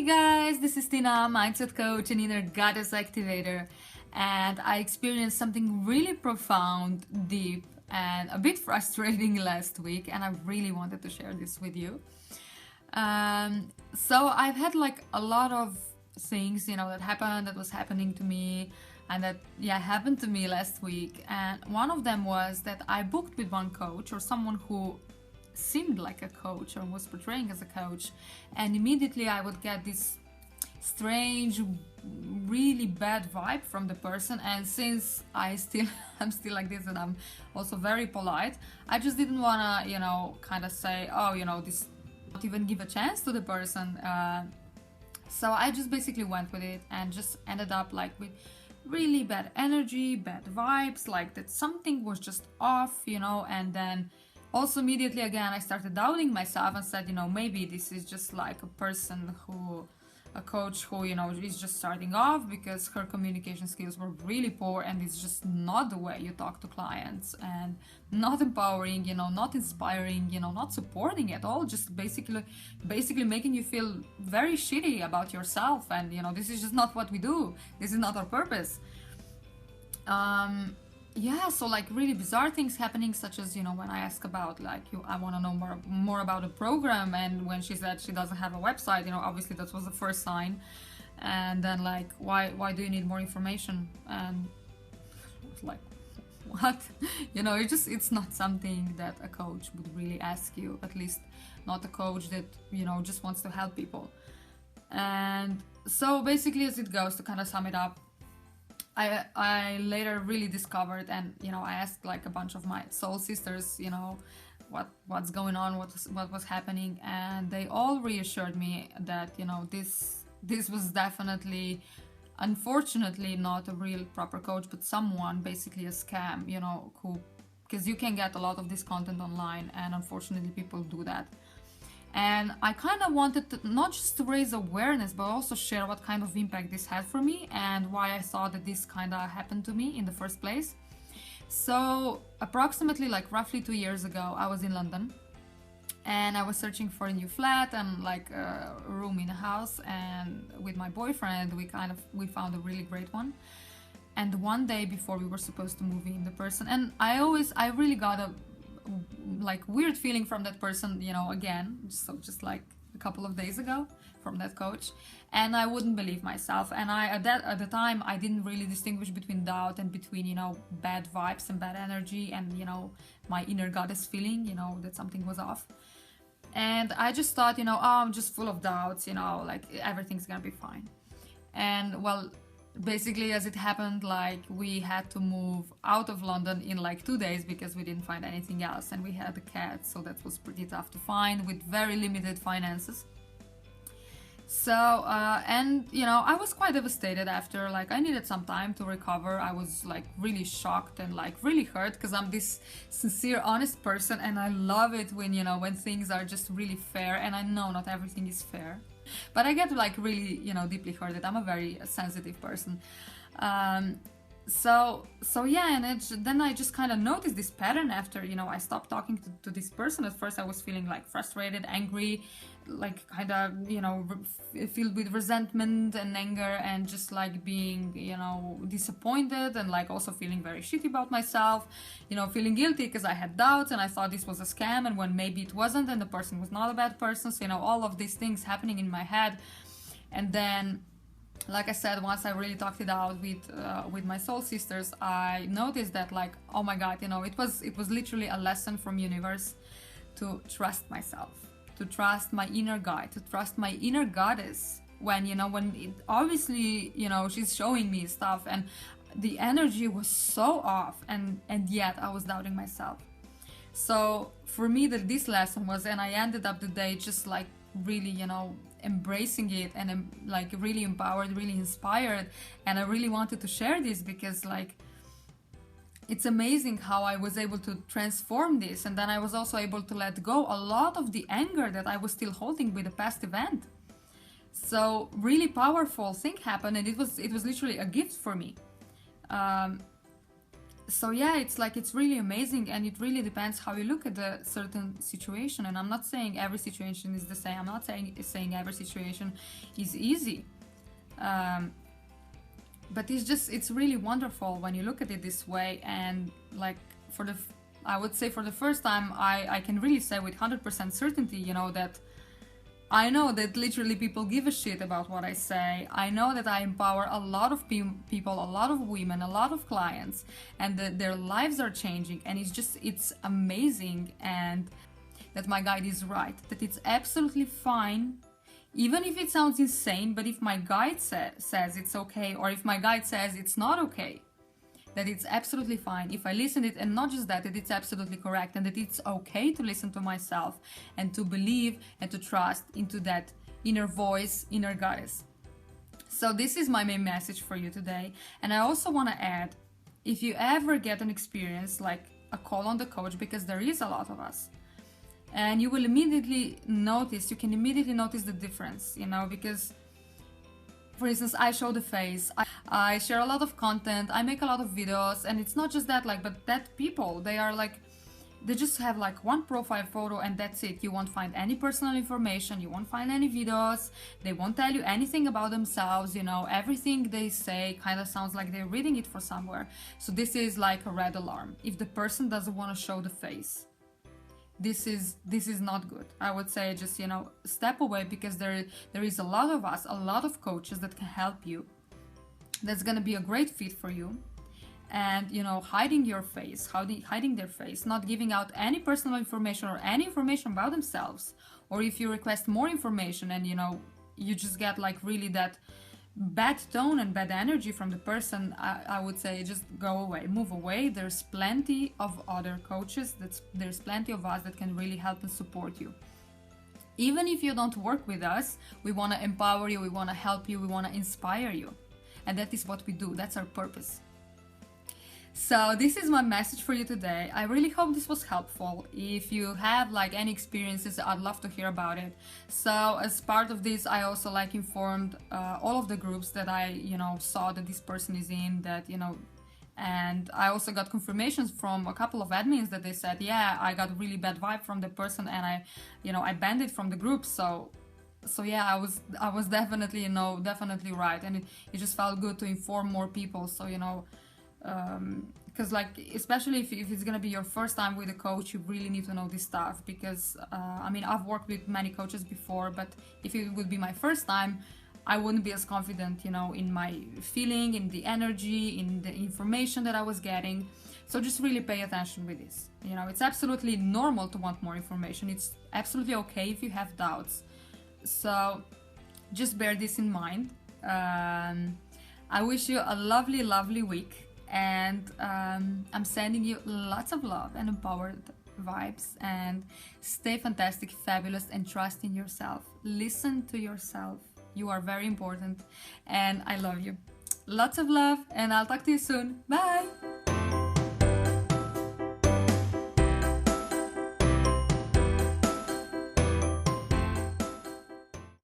guys, this is Tina, mindset coach and inner goddess activator, and I experienced something really profound, deep, and a bit frustrating last week, and I really wanted to share this with you. So I've had like a lot of things, that was happening to me, and that happened to me last week. And one of them was that I booked with one coach, or someone who seemed like a coach or was portraying as a coach, and immediately I would get this strange, really bad vibe from the person. And since I'm still like this, and I'm also very polite, I just didn't wanna kind of say, this, not even give a chance to the person. So I just basically went with it and just ended up like with really bad energy, bad vibes, like that something was just off, and then also immediately again I started doubting myself and said, maybe this is just like a coach who is just starting off, because her communication skills were really poor, and it's just not the way you talk to clients, and not empowering, not inspiring, not supporting at all, just basically making you feel very shitty about yourself. And this is just not what we do, this is not our purpose. So like really bizarre things happening, such as when I ask about like I want to know more about a program, and when she said she doesn't have a website, obviously that was the first sign. And then like, why do you need more information? And I was like, what? It's not something that a coach would really ask you, at least not a coach that just wants to help people. And so basically, as it goes, to kind of sum it up, I later really discovered, and I asked like a bunch of my soul sisters, what's going on, what was happening, and they all reassured me that this was definitely, unfortunately, not a real proper coach, but someone, basically a scam, because you can get a lot of this content online, and unfortunately people do that. And I kind of wanted to not just to raise awareness, but also share what kind of impact this had for me, and why I thought that this kind of happened to me in the first place. So approximately like roughly 2 years ago, I was in London, and I was searching for a new flat and like a room in a house, and with my boyfriend we found a really great one. And one day before we were supposed to move in, the person, and I really got a like weird feeling from that person, again, just like a couple of days ago, from that coach. And I wouldn't believe myself, and at the time I didn't really distinguish between doubt and between bad vibes and bad energy, and my inner goddess feeling that something was off. And I just thought, I'm just full of doubts, like everything's gonna be fine. And well, basically, as it happened, like we had to move out of London in like 2 days, because we didn't find anything else, and we had a cat, so that was pretty tough to find with very limited finances. So I was quite devastated after. Like, I needed some time to recover. I was like really shocked and like really hurt, because I'm this sincere, honest person, and I love it when when things are just really fair. And I know not everything is fair, but I get like really deeply hurted. I'm a very sensitive person. Then I just kind of noticed this pattern after I stopped talking to this person. At first I was feeling like frustrated, angry, like kind of filled with resentment and anger, and just like being disappointed, and like also feeling very shitty about myself, feeling guilty because I had doubts and I thought this was a scam, and when maybe it wasn't, and the person was not a bad person. So all of these things happening in my head. And then, like I said, once I really talked it out with my soul sisters, I noticed that like, oh my god, it was literally a lesson from universe to trust myself, to trust my inner guide, to trust my inner goddess, when obviously she's showing me stuff, and the energy was so off, and yet I was doubting myself. So for me, this lesson was, and I ended up the day just like really embracing it, and like really empowered, really inspired. And I really wanted to share this, because like it's amazing how I was able to transform this. And then I was also able to let go a lot of the anger that I was still holding with the past event. So really powerful thing happened, and it was literally a gift for me. so yeah, it's like, it's really amazing, and it really depends how you look at a certain situation. And I'm not saying every situation is the same. I'm not saying every situation is easy. But it's really wonderful when you look at it this way. And like, I would say for the first time, I can really say with 100% certainty, that I know that literally people give a shit about what I say. I know that I empower a lot of people, a lot of women, a lot of clients, and that their lives are changing. And it's amazing. And that my guide is right, that it's absolutely fine, even if it sounds insane, but if my guide says it's okay, or if my guide says it's not okay, that it's absolutely fine. If I listen it, and not just that it's absolutely correct, and that it's okay to listen to myself and to believe and to trust into that inner voice, inner goddess. So this is my main message for you today. And I also want to add, if you ever get an experience like a call on the coach, because there is a lot of us, and you can immediately notice the difference, because for instance, I show the face, I share a lot of content, I make a lot of videos, and it's not just that, but that people, they just have one profile photo and that's it. You won't find any personal information, you won't find any videos, they won't tell you anything about themselves, everything they say kind of sounds like they're reading it from somewhere. So this is like a red alarm. If the person doesn't want to show the face, this is not good. I would say just step away, because there is a lot of us, a lot of coaches that can help you, that's gonna be a great fit for you. And hiding your face, hiding their face, not giving out any personal information or any information about themselves, or if you request more information and you just get really that bad tone and bad energy from the person, I would say just go away, move away. There's plenty of other coaches, there's plenty of us that can really help and support you. Even if you don't work with us, we want to empower you, we want to help you, we want to inspire you. And that is what we do, that's our purpose. So this is my message for you today. I really hope this was helpful. If you have any experiences, I'd love to hear about it. So as part of this, I also informed all of the groups that I saw that this person is in, that and I also got confirmations from a couple of admins that they said, yeah, I got really bad vibe from the person, and I banned it from the group. So yeah, I was definitely definitely right, and it just felt good to inform more people. So because especially if it's gonna be your first time with a coach, you really need to know this stuff, because I've worked with many coaches before, but if it would be my first time, I wouldn't be as confident in my feeling, in the energy, in the information that I was getting. So just really pay attention with this. It's absolutely normal to want more information. It's absolutely okay if you have doubts. So just bear this in mind. I wish you a lovely, lovely week. And I'm sending you lots of love and empowered vibes, and stay fantastic, fabulous, and trust in yourself. Listen to yourself. You are very important, and I love you. Lots of love, and I'll talk to you soon. Bye!